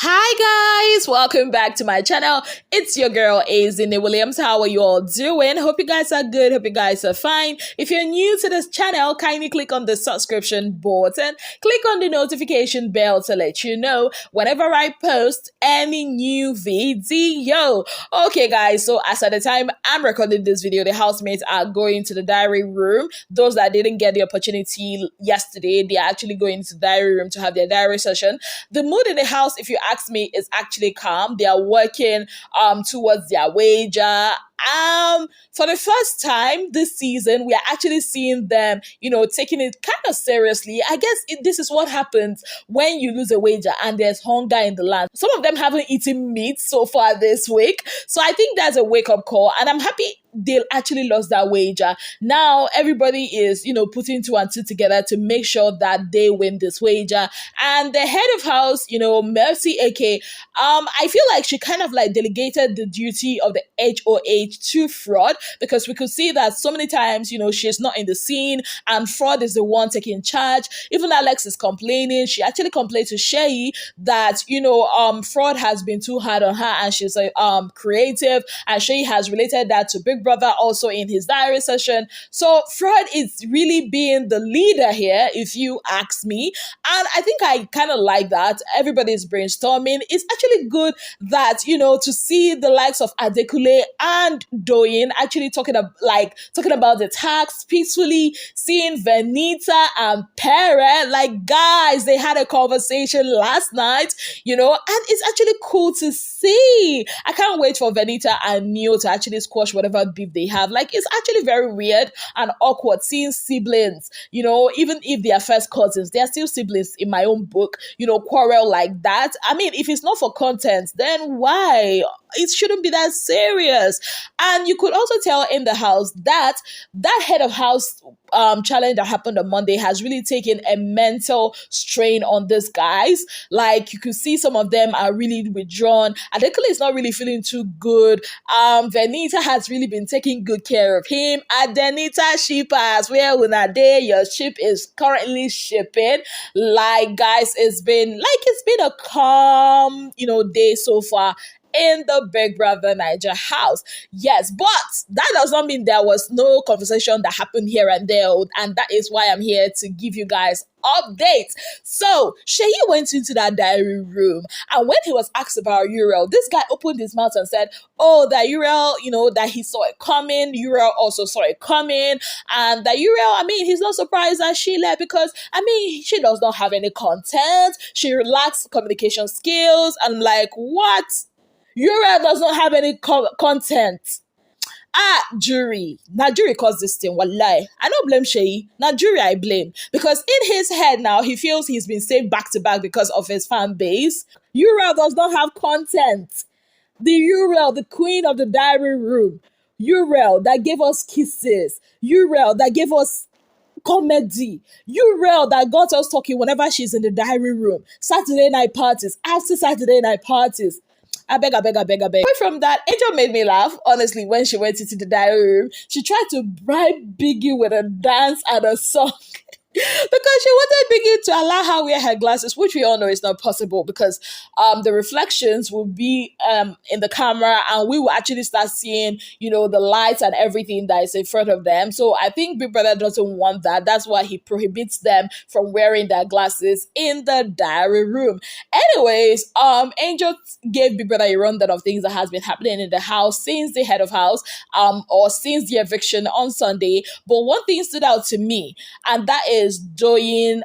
Hi guys, welcome back to my channel. It's your girl Azine Williams. How are you all doing? Hope you guys are good. Hope you guys are fine. If you're new to this channel, kindly click on the subscription button. Click on the notification bell to let you know whenever I post any new video. Okay guys, so as at the time I'm recording this video, the housemates are going to the diary room. Those that didn't get the opportunity yesterday, they are actually going to the diary room to have their diary session. The mood in the house, if you ask me, is actually calm. They are working towards their wager. For the first time this season, we are actually seeing them, taking it kind of seriously. I guess this is what happens when you lose a wager and there's hunger in the land. Some of them haven't eaten meat so far this week. So I think that's a wake-up call. And I'm happy they actually lost that wager. Now everybody is, putting two and two together to make sure that they win this wager. And the head of house, Mercy AK, I feel like she kind of like delegated the duty of the HOH to Fraud, because we could see that so many times, she's not in the scene and Fraud is the one taking charge. Even Alex is complaining. She actually complained to Seyi that, Fraud has been too hard on her and she's creative, and Seyi has related that to Big Brother also in his diary session. So Fraud is really being the leader here, if you ask me. And I think I kind of like that. Everybody's brainstorming. It's actually good that, to see the likes of Adekule and Doyin actually talking about the tax peacefully, seeing Venita and Pere, like guys, they had a conversation last night, and it's actually cool to see. I can't wait for Venita and Neo to actually squash whatever beef they have. Like, it's actually very weird and awkward seeing siblings, even if they are first cousins, they are still siblings in my own book, quarrel like that. I mean, if it's not for content, then why? It shouldn't be that serious. And you could also tell in the house that head of house challenge that happened on Monday has really taken a mental strain on these guys. Like, you could see some of them are really withdrawn. Adekule is not really feeling too good. Venita has really been taking good care of him. Adenita shippers, where una day your ship is currently shipping. Like, guys, it's been a calm, day so far in the Big Brother Naija house. Yes, but that does not mean there was no conversation that happened here and there, and that is why I'm here to give you guys updates. So Seyi went into that diary room, and when he was asked about Uriel, this guy opened his mouth and said, that Uriel, that he saw it coming. Uriel also saw it coming, and that Uriel, he's not surprised that she left because, she does not have any content. She lacks communication skills. I'm like, what? Uriel does not have any content. Jury. Now jury caused this thing. Wallahi. I don't blame Seyi. Now jury I blame. Because in his head now, he feels he's been saved back to back because of his fan base. Uriel does not have content. The Uriel, the queen of the diary room. Uriel that gave us kisses. Uriel that gave us comedy. Uriel that got us talking whenever she's in the diary room. Saturday night parties. After Saturday night parties. I beg. Apart from that, Angel made me laugh, honestly, when she went into the diary room. She tried to bribe Biggie with a dance and a song. Because she wanted Biggie to allow her wear her glasses, which we all know is not possible because the reflections will be in the camera, and we will actually start seeing, the lights and everything that is in front of them. So I think Big Brother doesn't want that. That's why he prohibits them from wearing their glasses in the diary room. Anyways, Angel gave Big Brother a rundown of things that has been happening in the house since the head of house or since the eviction on Sunday. But one thing stood out to me, and that is Doyin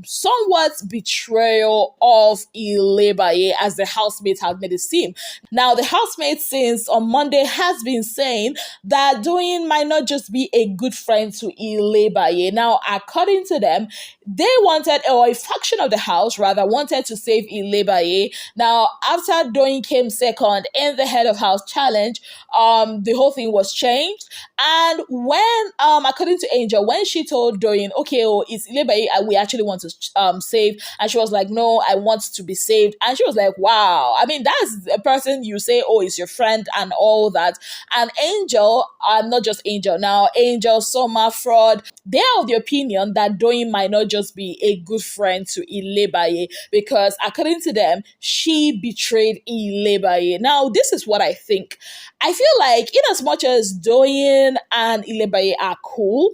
somewhat betrayal of Ilebaye, as the housemates have made it seem. Now, the housemates since on Monday has been saying that Doyin might not just be a good friend to Ilebaye. Now, according to them, they wanted, or a faction of the house rather, wanted to save Ilebaye. Now, after Doyin came second in the head of house challenge, the whole thing was changed. And when, according to Angel, when she told Doyin, okay, no, it's Ilebaye we actually want to save. And she was like, no, I want to be saved. And she was like, wow. I mean, that's a person you say, oh, is your friend and all that. And Angel, not just Angel now, Angel, Summer, Fraud, they're of the opinion that Doyin might not just be a good friend to Ilebaye, because according to them, she betrayed Ilebaye. Now, this is what I think. I feel like in as much as Doyin and Ilebaye are cool,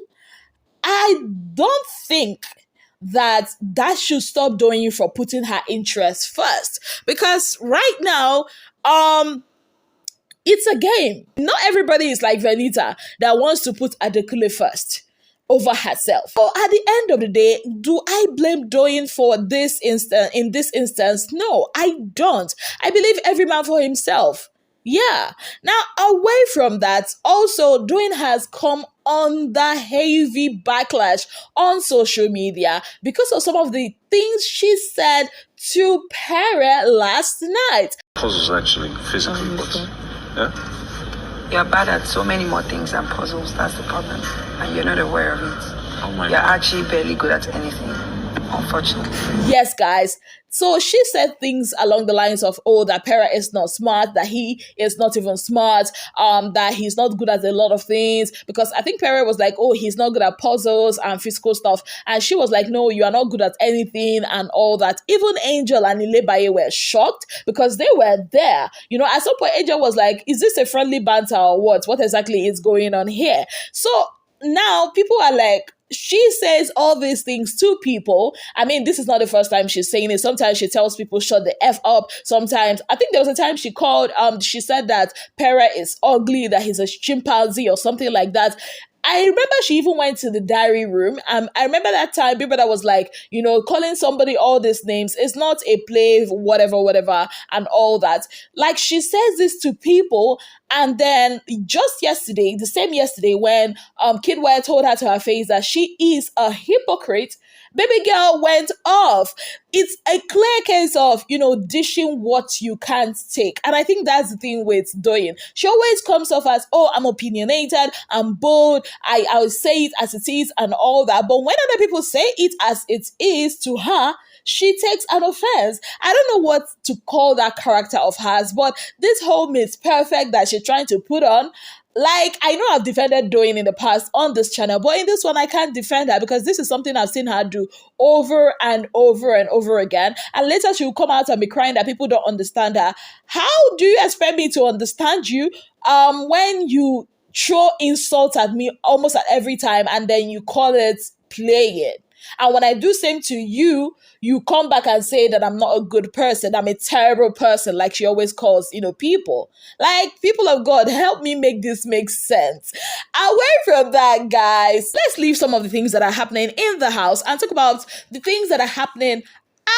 I don't think that should stop Doyin from putting her interests first. Because right now, it's a game. Not everybody is like Venita that wants to put Adekule first over herself. But at the end of the day, do I blame Doyin for this instance? In this instance, no, I don't. I believe every man for himself. Yeah. Now, away from that, also, Doyin has come under heavy backlash on social media because of some of the things she said to Pere last night. Puzzles, actually, physically, but yeah. You're bad at so many more things than puzzles. That's the problem, and you're not aware of it. Oh my You're God. actually barely good at anything, unfortunately. Yes, guys. So she said things along the lines of, oh, that Pera is not smart, that he is not even smart, that he's not good at a lot of things. Because I think Pera was like, oh, he's not good at puzzles and physical stuff. And she was like, no, you are not good at anything and all that. Even Angel and Ilebaye were shocked because they were there. You know, at some point, Angel was like, is this a friendly banter or what? What exactly is going on here? So now people are like, she says all these things to people. I mean, this is not the first time she's saying it. Sometimes she tells people, shut the F up. Sometimes, I think there was a time she called, she said that Pera is ugly, that he's a chimpanzee or something like that. I remember she even went to the diary room. I remember that time, people that was like, you know, calling somebody all these names. It's not a play, whatever, and all that. Like, she says this to people, and then just yesterday, the same yesterday, when Kidwire told her to her face that she is a hypocrite, baby girl went off. It's a clear case of, you know, dishing what you can't take. And I think that's the thing with Doyin. She always comes off as, oh, I'm opinionated, I'm bold, I'll say it as it is and all that. But when other people say it as it is to her, she takes an offense. I don't know what to call that character of hers, but this whole Miss Perfect that she's trying to put on, like, I know I've defended Doyin in the past on this channel, but in this one, I can't defend her because this is something I've seen her do over and over and over again. And later she will come out and be crying that people don't understand her. How do you expect me to understand you when you throw insults at me almost at every time and then you call it playing? And when I do same to you, you come back and say that I'm not a good person, I'm a terrible person, like she always calls, you know, people. Like, people of God, help me make this make sense. Away from that, guys, let's leave some of the things that are happening in the house and talk about the things that are happening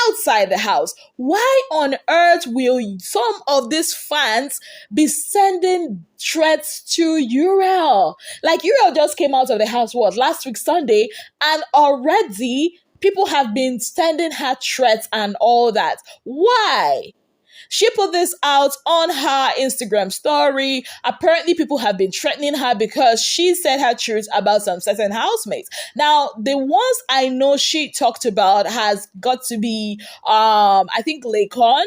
outside the house. Why on earth will some of these fans be sending threats to Uriel? Like, Uriel just came out of the house, last week Sunday, and already people have been sending her threats and all that. Why? She put this out on her Instagram story. Apparently, people have been threatening her because she said her truth about some certain housemates. Now, the ones I know she talked about has got to be, I think, Lakon.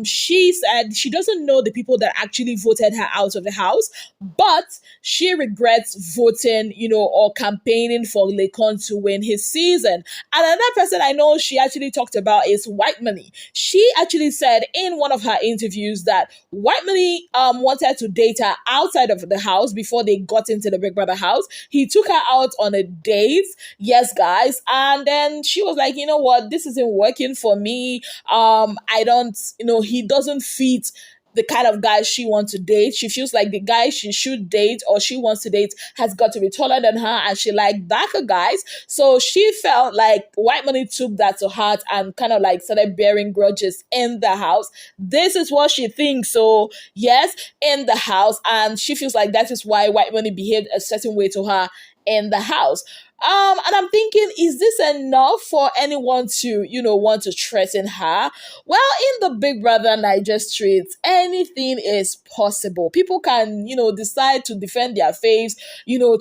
She said she doesn't know the people that actually voted her out of the house, but she regrets voting, you know, or campaigning for Lakon to win his season. And another person I know she actually talked about is White Money. She actually said in one of her interviews that White Money wanted to date her outside of the house before they got into the Big Brother house. He took her out on a date, yes, guys, and then she was like, you know what, this isn't working for me. I don't, you know, he doesn't fit the kind of guy she wants to date. She feels like the guy she should date or she wants to date has got to be taller than her, and she like darker guys. So she felt like White Money took that to heart and kind of like started bearing grudges in the house. This is what she thinks. So yes, in the house, and she feels like that is why White Money behaved a certain way to her in the house. And I'm thinking, is this enough for anyone to, want to threaten her? Well, in the Big Brother Niger streets, anything is possible. People can, decide to defend their faves,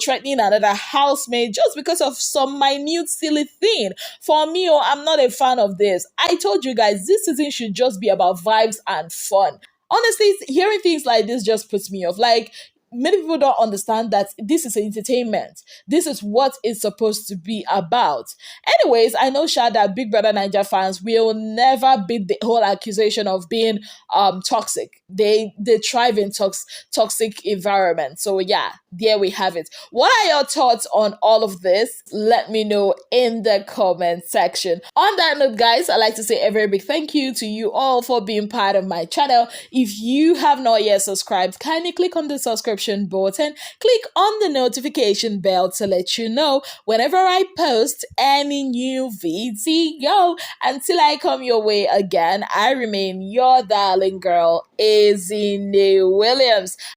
threatening another housemate just because of some minute silly thing. For me, I'm not a fan of this. I told you guys, this season should just be about vibes and fun. Honestly, hearing things like this just puts me off. Like, many people don't understand that this is entertainment. This is what it's supposed to be about. Anyways, I know, Sha, that Big Brother Niger fans will never beat the whole accusation of being toxic. They thrive in toxic environment. So yeah, there we have it. What are your thoughts on all of this? Let me know in the comment section. On that note, guys, I'd like to say a very big thank you to you all for being part of my channel. If you have not yet subscribed, kindly click on the subscription button, click on the notification bell to let you know whenever I post any new video. Until I come your way again, I remain your darling girl, N1NG.